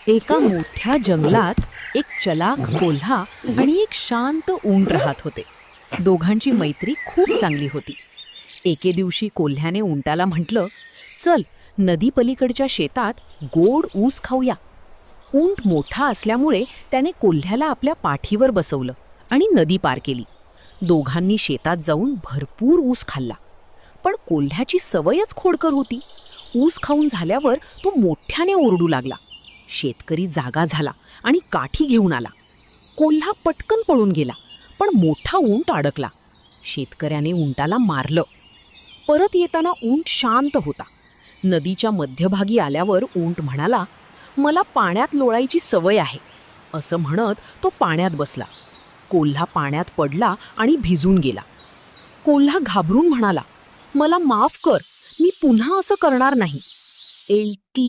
एका मोठ्या जंगलात एक चलाख कोल्हा आणि एक शांत ऊंट राहत होते. दोघांची मैत्री खूप चांगली होती. एके दिवशी कोल्ह्याने उंटाला म्हटलं, चल नदी पलीकडच्या शेतात गोड ऊस खाऊया. ऊंट मोठा असल्यामुळे त्याने कोल्ह्याला आपल्या पाठीवर बसवलं आणि नदी पार केली. दोघांनी शेतात जाऊन भरपूर ऊस खाल्ला. पण कोल्ह्याची सवयच खोडकर होती. ऊस खाऊन झाल्यावर तो मोठ्याने ओरडू लागला. शेतकरी जागा झाला आणि काठी घेऊन आला. कोल्हा पटकन पळून गेला, पण मोठा ऊंट अडकला. शेतकऱ्याने उंटाला मारलं. परत येताना ऊंट शांत होता. नदीच्या मध्यभागी आल्यावर ऊंट म्हणाला, मला पाण्यात लोळायची सवय आहे. असं म्हणत तो पाण्यात बसला. कोल्हा पाण्यात पडला आणि भिजून गेला. कोल्हा घाबरून म्हणाला, मला माफ कर, मी पुन्हा असं करणार नाही. एलटी